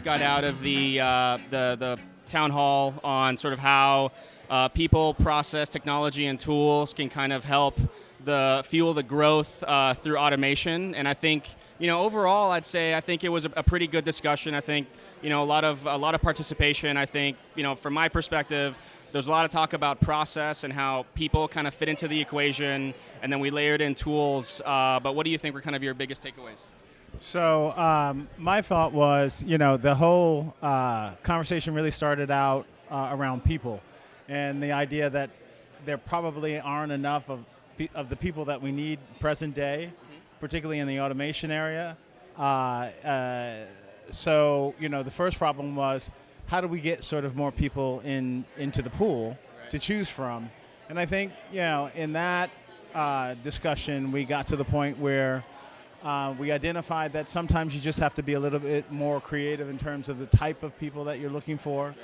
got out of the town hall on sort of how people, process, technology, and tools can kind of help fuel the growth through automation. And I think, overall, I think it was a pretty good discussion. I think, a lot of participation. I think, from my perspective, there's a lot of talk about process and how people kind of fit into the equation, and then we layered in tools. But what do you think were kind of your biggest takeaways? So my thought was, the whole conversation really started out around people, and the idea that there probably aren't enough of the people that we need present day, particularly in the automation area. So, the first problem was, how do we get sort of more people into the pool to choose from? And I think, in that discussion, we got to the point where we identified that sometimes you just have to be a little bit more creative in terms of the type of people that you're looking for.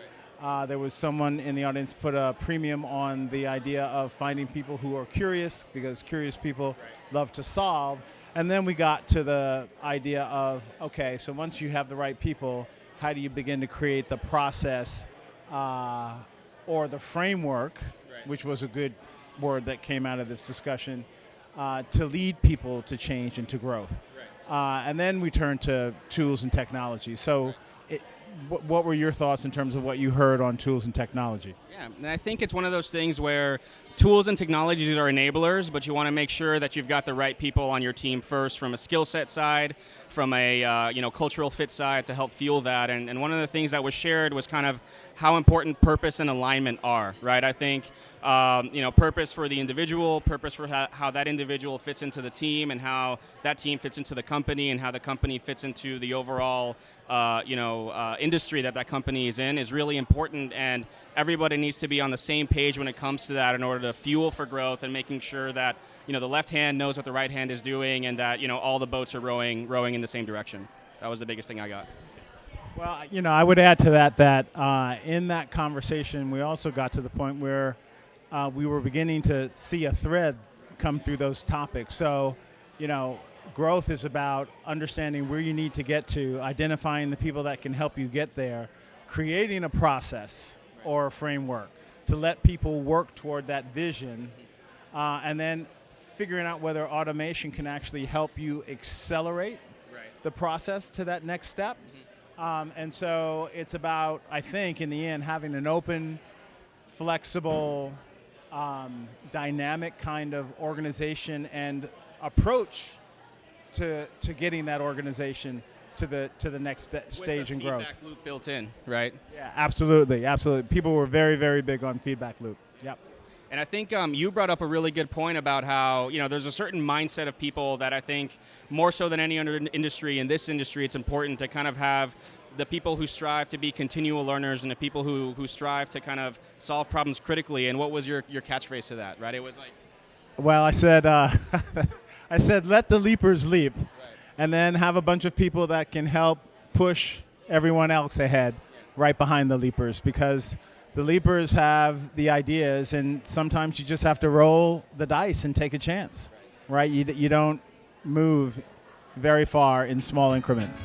There was someone in the audience put a premium on the idea of finding people who are curious, because curious people love to solve. And then we got to the idea of, okay, so once you have the right people, how do you begin to create the process or the framework, which was a good word that came out of this discussion, to lead people to change and to growth. And then we turned to tools and technology. So what were your thoughts in terms of what you heard on tools and technology? Yeah, and I think it's one of those things where tools and technologies are enablers, but you want to make sure that you've got the right people on your team first, from a skill set side, from a cultural fit side, to help fuel that. And one of the things that was shared was kind of how important purpose and alignment are, right? I think purpose for the individual, purpose for how that individual fits into the team, and how that team fits into the company, and how the company fits into the overall industry that company is in, is really important. And everybody needs to be on the same page when it comes to that in order to fuel for growth, and making sure that the left hand knows what the right hand is doing, and that all the boats are rowing in the same direction. That was the biggest thing I got. Well, I would add to that in that conversation, we also got to the point where we were beginning to see a thread come through those topics. So, growth is about understanding where you need to get to, identifying the people that can help you get there, creating a process or a framework to let people work toward that vision, and then figuring out whether automation can actually help you accelerate the process to that next step. And so it's about, I think, in the end, having an open, flexible, dynamic kind of organization and approach to getting that organization to the next stage and growth. Feedback loop built in, right? Yeah, absolutely. People were very, very big on feedback loop. Yep. And I think you brought up a really good point about how there's a certain mindset of people that I think more so than any other industry, in this industry, it's important to kind of have the people who strive to be continual learners, and the people who strive to kind of solve problems critically. And what was your catchphrase to that, right? It was like, well, I said let the leapers leap, and then have a bunch of people that can help push everyone else ahead right behind the leapers, because the leapers have the ideas, and sometimes you just have to roll the dice and take a chance, right? You don't move very far in small increments.